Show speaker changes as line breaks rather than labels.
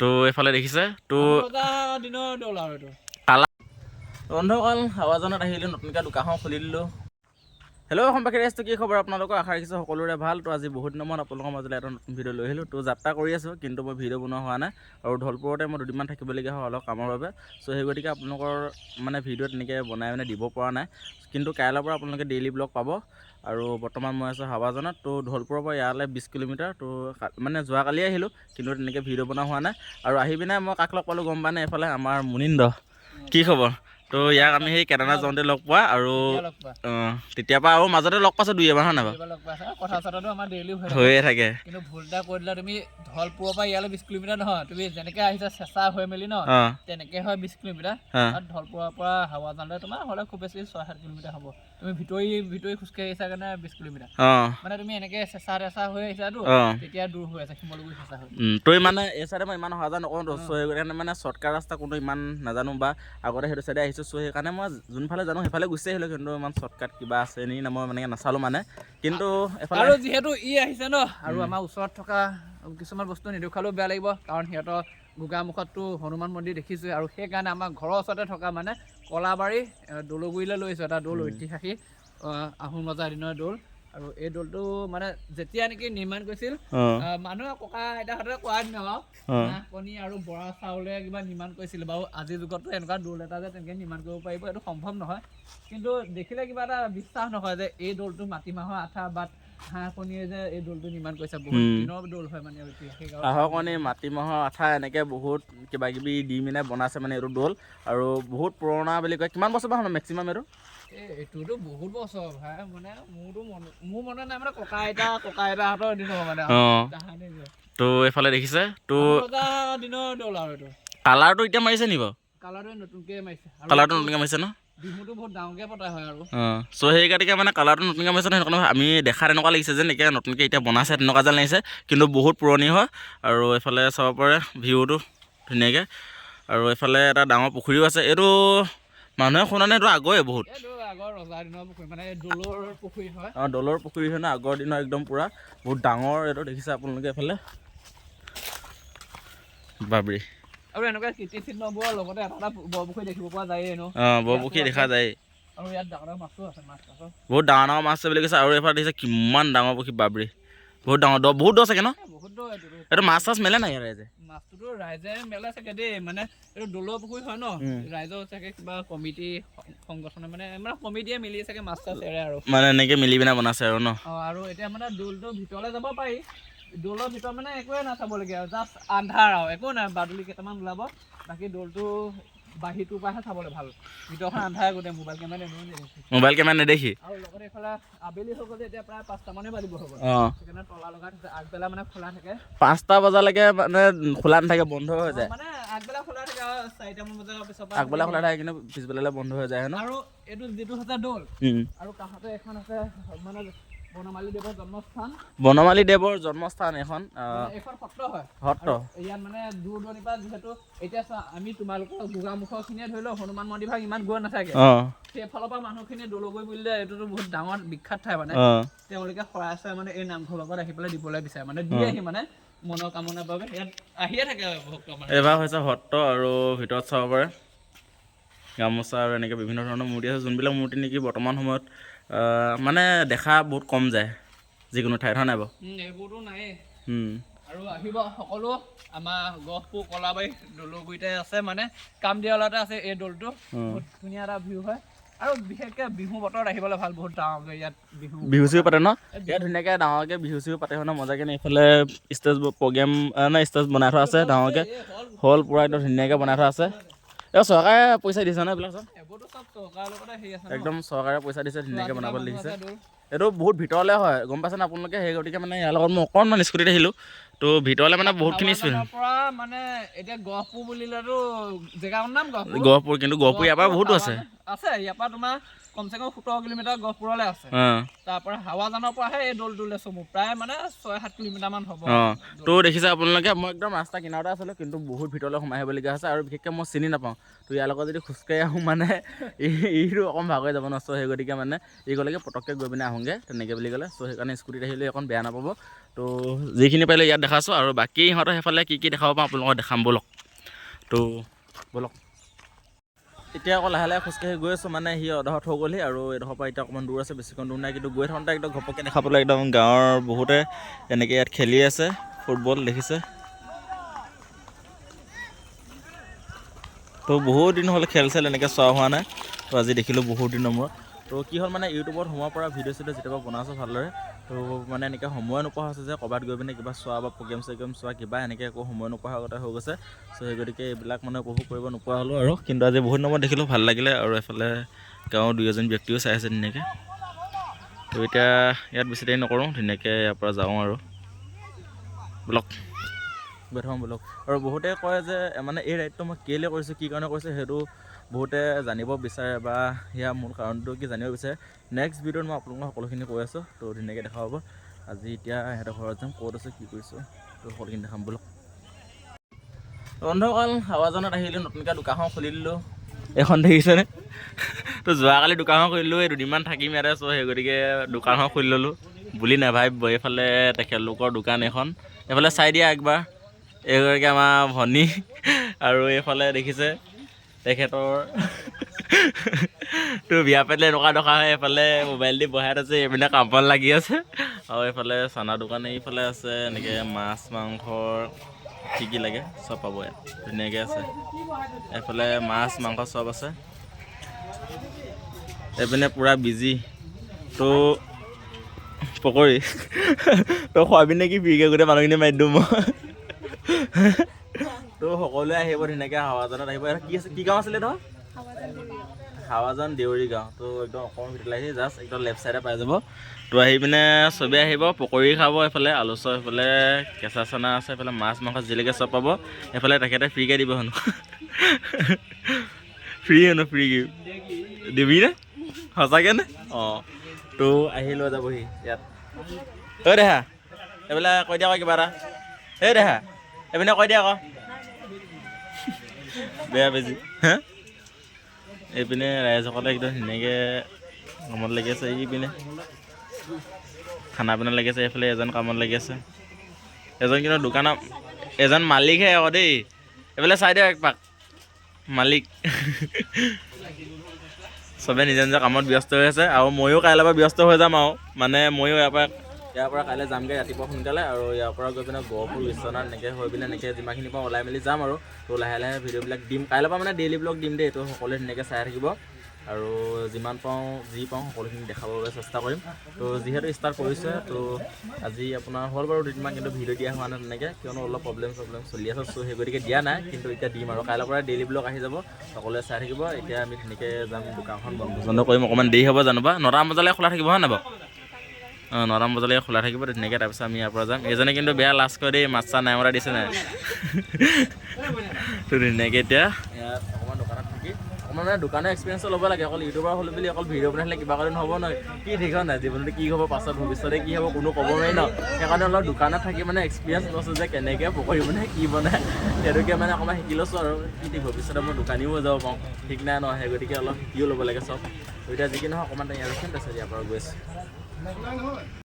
তো এইফালে দেখিছে তো বন্ধুসকল হাৱাজানত আহিলোঁ নতুনকৈ দোকানখন খুলি দিলোঁ। হেল্ল' অসমবাসী ৰাইজটো কি খবৰ আপোনালোকৰ? আশা ৰাখিছোঁ সকলোৰে ভাল। তো আজি বহুত দিনৰ মূৰত আপোনালোকৰ মাজলৈ এটা নতুন ভিডিঅ' লৈ আহিলোঁ। তো যাত্ৰা কৰি আছোঁ কিন্তু মই ভিডিঅ' বনোৱা হোৱা নাই আৰু ঢলপুৰতে মই দুদিনমান থাকিবলগীয়া হয় অলপ কামৰ বাবে। চ' সেই গতিকে আপোনালোকৰ মানে ভিডিঅ' তেনেকৈ বনাই দিব পৰা নাই, কিন্তু কাইলৈৰ পৰা আপোনালোকে ডেইলি ব্লগ পাব। আৰু বৰ্তমান মই আছোঁ হাৱাজানত। তো ঢলপুৰৰ পৰা ইয়ালৈ 20 কিলোমিটাৰ। তো মানে যোৱাকালি আহিলোঁ কিন্তু তেনেকৈ ভিডিঅ' বনোৱা হোৱা নাই। আৰু আহি পিনে মই কাক লগ পালোঁ গম পাই নাই? এইফালে আমাৰ মুনিন্দ। কি খবৰ? তো ইয়াক আমি সেই কেদাৰনাথ যাওঁতে লগ পোৱা আৰু তেতিয়াৰ পৰা আৰু মাজতে লগ পাইছোঁ দুই এবাৰ হয় নাই বাৰু?
কথা চথাটো আমাৰ ডেইলি
হৈয়ে থাকে।
কিন্তু ভুল এটা কৈ দিলা তুমি। ঢলপুৰৰ পৰা ইয়ালৈ 20 কিলোমিটাৰ নহয়, তুমি যেনেকৈ আহিছা চেঁচা হৈ মেলি ন তেনেকৈ হয় 20 কিলোমিটাৰ। আৰু ঢলপুৰৰ পৰা হাৱাজানলৈ তোমাৰ হ'লে খুব বেছি 6-7 কিলোমিটাৰ হ'ব। তুমি ভিতৰি খোজকাঢ়ি আহিছা কাৰণে 20 কিলোমিটাৰ। মানে তুমি এনেকৈ চেঁচা হৈ আহিছাতো, তেতিয়া দূৰ হৈ আছে শিমলুগুৰি চেঁচা হৈ।
তই মানে এই চাইডে মই ইমান অহা যোৱা নকৰোঁ, সেইকাৰণে মানে শ্বৰ্টকাট ৰাস্তা কোনো ইমান নাজানো বা আগতে সেইটো চাইডে আহিছোঁ। চ' সেইকাৰণে মই যোনফালে জানো সেইফালে গুচি আহিলোঁ, কিন্তু ইমান শ্বৰ্টকাট কিবা আছে নি মই মানে নাচালোঁ মানে। কিন্তু
আৰু যিহেতু আহিছে ন, আৰু আমাৰ ওচৰত থকা কিছুমান বস্তু নেদেখালেও বেয়া লাগিব, কাৰণ সিহঁতৰ গোগামুখততো হনুমান মন্দিৰ দেখিছোঁ। আৰু সেইকাৰণে আমাৰ ঘৰৰ ওচৰতে থকা মানে কলাবাৰী দৌলগুৰিলৈ লৈ আহিছোঁ। এটা দৌল ঐতিহাসিক আহোম ৰজাৰ দিনৰ দৌল। আৰু এই দৌলটো মানে যেতিয়া নেকি নিৰ্মাণ কৰিছিল, মানুহে ককা আইতাহঁতে কোৱা দিন আৰু হাঁহ কণী আৰু বৰা চাউলে কিবা নিৰ্মাণ কৰিছিল। বাৰু আজিৰ যুগতো এনেকুৱা দৌল এটা যে তেনেকৈ নিৰ্মাণ কৰিব পাৰিব এইটো সম্ভৱ নহয়। কিন্তু দেখিলে কিবা এটা বিশ্বাস নকৰে যে এই দৌলটো মাটিমাহৰ আঠা বা হাঁহ কণীয়ে যে এই দৌলটো নিৰ্মাণ কৰিছে। বহুত দিনৰ দৌল হয় মানে ঐতিহাসিক।
হাঁহৰ কণী মাটিমাহৰ আঠা এনেকৈ বহুত কিবা কিবি দি মানে বনাইছে মানে এইটো দৌল। আৰু বহুত পুৰণা বুলি কয়। কিমান বছৰ বা মেক্সিমাম এইটো?
এইটোতো বহুত বছৰ ভাই, মানে মোৰ মনত নাই, মানে ককা আইতাহঁতৰ দিনৰ মানে
তো এইফালে দেখিছে তো
দিনৰ দৌল। আৰু এইটো
কালাৰটো এতিয়া মাৰিছে নি বাৰু?
কালাৰটো নতুনকৈ মাৰিছে।
কালাৰটো নতুনকৈ মাৰিছে ন?
বিহুটো বহুত ডাঙৰকৈ পতা হয় আৰু
চ' সেই গতিকে মানে কালাৰটো নতুনকৈ মাৰিছে ন, সেইকাৰণে আমি দেখাত এনেকুৱা লাগিছে যেন এতিয়া নতুনকৈ এতিয়া বনাইছে তেনেকুৱা যেন লাগিছে, কিন্তু বহুত পুৰণি হয়। আৰু এইফালে চাব পাৰে ভিউটো ধুনীয়াকৈ। আৰু এইফালে এটা ডাঙৰ পুখুৰীও আছে। এইটো মানুহে শুনা নাই, এইটো আগৰে বহুত
আগৰ ৰজাৰ দিনৰ পুখুৰী, মানে দৌলৰ পুখুৰী হয়।
দৌলৰ পুখুৰী হয় ন, আগৰ দিনৰ একদম পূৰা বহুত ডাঙৰ। এইটো দেখিছে আপোনালোকে এইফালে বাবৰি।
আৰু এনেকুৱা কীৰ্তিচিহ্নবোৰৰ লগতে এটা বৰপুখুৰী দেখিব পোৱা যায় এনেও।
বৰপুখুৰী দেখা যায়।
আৰু ইয়াত ডাঙৰ মাছো আছে,
বহুত ডাঙৰ মাছ আছে বুলি কৈছে। আৰু এইফালে দেখিছে কিমান ডাঙৰ পুখুৰী বাবৰি, বহুত ডাঙৰ বহুত দ চাগে ন?
বহুত দ।
এইটো মাছ চাছ মেলে নাই ৰাইজে?
মাছটোতো ৰাইজে মেলে চাগে দেই, মানে এইটো দৌলৰ পুখুৰী হয় ন, ৰাইজৰ চাগে কিবা কমিটি সংগঠনে মানে কমিটিয়ে মিলি চাগে মাছ চাছ এৰে আৰু
মানে এনেকৈ মিলি পিনে বনাইছে আৰু ন।
আৰু এতিয়া মানে দৌলটোৰ ভিতৰলৈ যাব পাৰি। দৌলৰ ভিতৰত মানে একোৱে নাচাবলগীয়া, জাষ্ট আন্ধাৰ আৰু একো নাই। বাদুলি কেইটামান ওলাব, বাকী দৌলটো বাহিৰটোৰ পৰাহে চাবলৈ ভাল। ভিতৰখন আন্ধাৰ গোটেই মোবাইল কেমেৰা
নেদেখি।
আৰু লগতে এইফালে আবেলি হৈ গ'ল, এতিয়া প্ৰায় 5টা মানেই বাজিব হৈ গ'ল। সেইকাৰণে তলা লগাই থৈছে। আগবেলা মানে খোলা থাকে,
5টা বজালৈকে মানে খোলা নাথাকে, বন্ধ হৈ যায়।
মানে আগবেলা খোলা থাকে আৰু 4টামান বজাৰ পিছৰ পৰা
আগবেলা খোলা থাকে, কিন্তু পিছবেলালৈ বন্ধ হৈ যায় ন।
আৰু এইটো যিটো হৈছে দৌল, আৰু কাষতে এখন আছে মানে বনমালী দেৱৰ জন্মস্থান।
বনমালী দেৱৰ জন্মস্থান এখন
সত্ৰ হয়।
সত্ৰ
ইয়াত মানে দূৰ দূৰণিৰ পৰা, যিহেতু এতিয়া আমি তোমালোকৰ গোগামুখৰখিনিয়ে ধৰি লওঁ হনুমান মন্দিৰ ভাগ ইমান গৈ নাথাকে, সেইফালৰ পৰা মানুহখিনিয়ে দৌলগুৰি বুলিলে এইটোতো বহুত ডাঙৰ বিখ্যাত ঠাই। মানে তেওঁলোকে শৰাই চৰাই মানে এই নামঘৰ লগত আহি পেলাই দিবলৈ বিচাৰে, মানে দিয়েহি মানে মনৰ কামনাৰ বাবে ইয়াত আহিয়ে থাকে ভক্ত মানে।
এইবাৰ হৈছে সত্ৰ, আৰু ভিতৰত চাব পাৰে গামোচা আৰু এনেকৈ বিভিন্ন ধৰণৰ মূৰ্তি আছে, যোনবিলাক মূৰ্তি নেকি বৰ্তমান সময়ত মানে দেখা বহুত কম যায় যিকোনো ঠাইত, হয় নাই বাৰু?
এইবোৰতো নায়েই। আৰু আহিব সকলো আমাৰ গহপুৰ কলাবাৰী দৌলগুৰিতে আছে, মানে কামদিয়ালতে আছে এই দৌলটো। বহুত ধুনীয়া এটা ভিউ হয়। আৰু বিশেষকৈ বিহু বতৰত আহিবলৈ ভাল, বহুত ডাঙৰকৈ ইয়াত বিহু চিহু পাতে ন।
ইয়াত ধুনীয়াকৈ ডাঙৰকৈ বিহু চিহু পাতে মানে মজাকৈ। এইফালে ষ্টেজ প্ৰগ্ৰেম ষ্টেজ বনাই থোৱা আছে ডাঙৰকৈ, হল পূৰা একদম ধুনীয়াকৈ বনাই থোৱা আছে। এই চৰকাৰে পইচা দিছে ন এইবিলাক? একদম চৰকাৰে পইচা দিছে, ধুনীয়াকৈ বনাবলৈ দেখিছে। এইটো বহুত ভিতৰলৈ হয়, গম পাইছেনে আপোনালোকে? সেই গতিকে মানে ইয়াৰ লগত মই অকণমান স্কুটিত আহিলোঁ, তো ভিতৰলৈ মানে বহুতখিনি
স্পীড পৰা মানে এতিয়া গহপুৰ বুলিলেতো জেগাৰ নাম
গহপুৰ, কিন্তু গহপুৰ ইয়াৰ পৰা বহুতো আছে।
ইয়াৰ পৰা তোমাৰ কমচে কম 17 কিলোমিটাৰ গহপুৰলৈ আছে। তাৰ পৰা হাৱাজানৰ পৰাহে এই দৌলটোলৈ চমু প্ৰায় মানে 6-7 কিলোমিটাৰমান হ'ব।
তো দেখিছে আপোনালোকে মই একদম ৰাস্তা কিনাৰতে আছিলোঁ, কিন্তু বহুত ভিতৰলৈ সোমাই আহিবলগীয়া হৈছে আৰু বিশেষকৈ মই চিনি নাপাওঁ। তো ইয়াৰ লগত যদি খোজকাঢ়ি আহোঁ মানে ইটো অকণ ভাগ হৈ যাব ন। চ' সেই গতিকে মানে ই ক'লেকে পটককৈ গৈ পিনে আহোঁগৈ তেনেকৈ বুলি ক'লে। চ' সেইকাৰণে স্কুটিত আহিলে অকণ বেয়া নাপাব। তো যিখিনি পাৰিলে ইয়াত দেখাইছোঁ আৰু বাকী সিহঁতৰ সেইফালে কি কি দেখাব পাওঁ আপোনালোকক দেখাম ব'লক। তো ব'লক এতিয়া আকৌ লাহে লাহে খোজকাঢ়ি গৈ আছোঁ, মানে সি অধৰত হৈ গ'লহি আৰু এডোখৰ পৰা এতিয়া অকণমান দূৰ আছে, বেছিকণ দূৰ নাই, কিন্তু গৈ থাকোঁতে একদম ঘপককৈ দেখা পালে একদম গাঁৱৰ বহুতে এনেকৈ ইয়াত খেলি আছে ফুটবল দেখিছে। তো বহুত দিন হ'ল খেল চেল এনেকৈ চোৱা হোৱা নাই, তো আজি দেখিলোঁ বহুত দিনৰ মূৰত। তো কি হ'ল মানে ইউটিউবত সোমোৱাৰ পৰা ভিডিঅ' চিডিঅ' যেতিয়াবা বনাইছোঁ ভালদৰে, তো মানে এনেকৈ সময় নোপোৱা হৈছে যে ক'ৰবাত গৈ পিনে কিবা চোৱা বা প্ৰগ্ৰেম চগ্ৰেম চোৱা কিবা এনেকৈ একো সময় নোপোৱা আগতে হৈ গৈছে। চ' সেই গতিকে এইবিলাক মানে উপভোগ কৰিব নোপোৱা হ'লোঁ আৰু, কিন্তু আজি বহুত দিনৰ মূৰত দেখিলোঁ ভাল লাগিলে আৰু এফালে গাঁৱৰ 2-এজন ব্যক্তিও চাই আছে ধুনীয়াকৈ। তো এতিয়া ইয়াত বেছি দেৰি নকৰোঁ, ধুনীয়াকৈ ইয়াৰ পৰা যাওঁ আৰু ব্লক গৈ থাকোঁ ব্লক। আৰু বহুতে কয় যে মানে এই ৰাইডটো মই কেলৈ কৰিছোঁ কি কাৰণে কৰিছোঁ সেইটো বহুতে জানিব বিচাৰে বা সেয়া মূল কাৰণটো কি জানিব বিচাৰে। নেক্সট ভিডিঅ'ত মই আপোনালোকক সকলোখিনি কৈ আছোঁ, তো ধুনীয়াকৈ দেখা হ'ব। আজি এতিয়া সিহঁতৰ ঘৰত যাম, ক'ত আছোঁ কি কৰিছোঁ তো সকলোখিনি দেখাম ব্লক। বন্ধুসকল হাৱাজানত আহিলোঁ, নতুনকৈ দোকানখন খুলি দিলোঁ, এইখন দেখিছেনে? তো যোৱাকালি দোকানখন খুলিলোঁ, এই দুদিনমান থাকিম ইয়াতে। চ' সেই গতিকে দোকানখন খুলি ল'লোঁ বুলি নাভাবিব। এইফালে তেখেতলোকৰ দোকান এখন, এইফালে চাই দিয়া একবাৰ, এইগৰাকী আমাৰ ভনী আৰু এইফালে দেখিছে তেখেতৰ তো বিয়া পাতিলে এনেকুৱা দৰকাৰ হয়। এইফালে মোবাইল দি বহাই আছে, এইপিনে কাম বন লাগি আছে। আৰু এইফালে চানা দোকান এইফালে আছে, এনেকৈ মাছ মাংসৰ কি কি লাগে চব পাব ইয়াত ধুনীয়াকৈ আছে। এইফালে মাছ মাংস চব আছে, এইপিনে পূৰা বিজি। তো পকৰি তো খোৱাবি নেকি ফ্ৰীকৈ গোটেই মানুহখিনি মাৰি দিওঁ মই। তো সকলোৱে আহিব ধুনীয়াকৈ হাৱাজানত আহিব। কি আছে কি গাঁও আছিলে ধৰ? হাৱাজান দেউৰী গাঁও। তো একদম অকণমান ভিতৰলৈ আহি জাষ্ট একদম লেফ্ট ছাইডে পাই যাব। তো আহি পিনে চবেই আহিব, পকৰি খাব, এইফালে আলু চপ, এইফালে কেঁচা চানা আছে, এইফালে মাছ মাংস জিলেকে চব পাব। এইফালে তেখেতে ফ্ৰীকৈ দিব হেনো। ফ্ৰী হেনো, ফ্ৰী দিবি নে সঁচাকৈ নে? অঁ তো আহি লৈ যাবহি ইয়াত। ঐ দেহা এইফালে কৈ দিয়া আকৌ কিবা এটা। এই দেহা এইপিনে কৈ দিয়া আকৌ বেয়া বেজি হা। এইপিনে ৰাইজসকলে একদম ধুনীয়াকৈ কামত লাগি আছে, এইপিনে খানা পিনা লাগি আছে, এইফালে এজন কামত লাগি আছে, এজন কিন্তু দোকানৰ এজন মালিকহে আকৌ দেই। এইফালে চাই দিয়ক একপাক মালিক। চবে নিজে নিজৰ কামত ব্যস্ত হৈ আছে আৰু ময়ো কাইলৈ পৰা ব্যস্ত হৈ যাম আৰু, মানে ময়ো ইয়াৰ পৰা কাইলৈ যামগৈ ৰাতিপুৱা সোনকালে, আৰু ইয়াৰ পৰা গৈ পিনে গহপুৰ বিশ্বনাথ এনেকৈ হৈ পিনে এনেকৈ যিমানখিনি পৰা ওলাই মেলি যাম আৰু। তো লাহে লাহে ভিডিঅ'বিলাক দিম, কাইলৈ পৰা মানে ডেইলি ব্লগ দিম দেই। তো সকলোৱে ধুনীয়াকৈ চাই থাকিব আৰু যিমান পাওঁ যি পাওঁ সকলোখিনি দেখাবৰ বাবে চেষ্টা কৰিম। তো যিহেতু ষ্টাৰ্ট কৰিছে, তো আজি আপোনাৰ হ'ল বাৰু দুদিনমান, কিন্তু ভিডিঅ' দিয়া হোৱা নাই তেনেকৈ, কিয়নো অলপ প্ৰব্লেম চলি আছে। চ' সেই গতিকে দিয়া নাই, কিন্তু এতিয়া দিম আৰু কাইলৈৰ পৰা ডেইলি ব্লগ আহি যাব, সকলোৱে চাই থাকিব। এতিয়া আমি ধুনীয়াকৈ যাম দোকানখন বন্ধ কৰিম, অকণমান দেৰি হ'ব জানো বা 9টা বজালৈ খোলা থাকিব হয় নাই বাৰু? অঁ 9টা বজালৈকে খোলা থাকিব ধুনীয়াকৈ। তাৰপিছত আমি ইয়াৰ পৰা যাম। এইজনে কিন্তু বেয়া লাজ কৰে দেই, মাছ চাহ নাই মৰা দিছে নাই। তো ধুনীয়াকৈ এতিয়া ইয়াত অকণমান দোকানত থাকি অকণমান মানে দোকানৰ এক্সপিৰিয়েঞ্চটো ল'ব লাগে। অকল ইউটিউবাৰ হ'লো বুলি অকল ভিডিঅ' বনাই কিবা কৰিলে নহ'ব নহয়, কি ঠিক হয় নাই, জীৱনটো কি হ'ব পাছত ভৱিষ্যতে কি হ'ব কোনো ক'ব নোৱাৰি ন। সেইকাৰণে অলপ দোকানত থাকি মানে এক্সপিৰিয়েঞ্চ লৈছোঁ যে কেনেকৈ পকৰি বনাই কি বনায়, সেইটোকে মানে অকণমান শিকি লৈছোঁ আৰু কি ঠিক ভৱিষ্যতে মই দোকানীও হৈ যাব পাৰোঁ, ঠিক নাই ন। সেই গতিকে অলপ শিকিও ল'ব লাগে চব। তো এতিয়া যি কি নহয় অকণমান ইয়াত ৰাখিম, তাৰপিছত ইয়াৰ পৰা গৈ আছোঁ।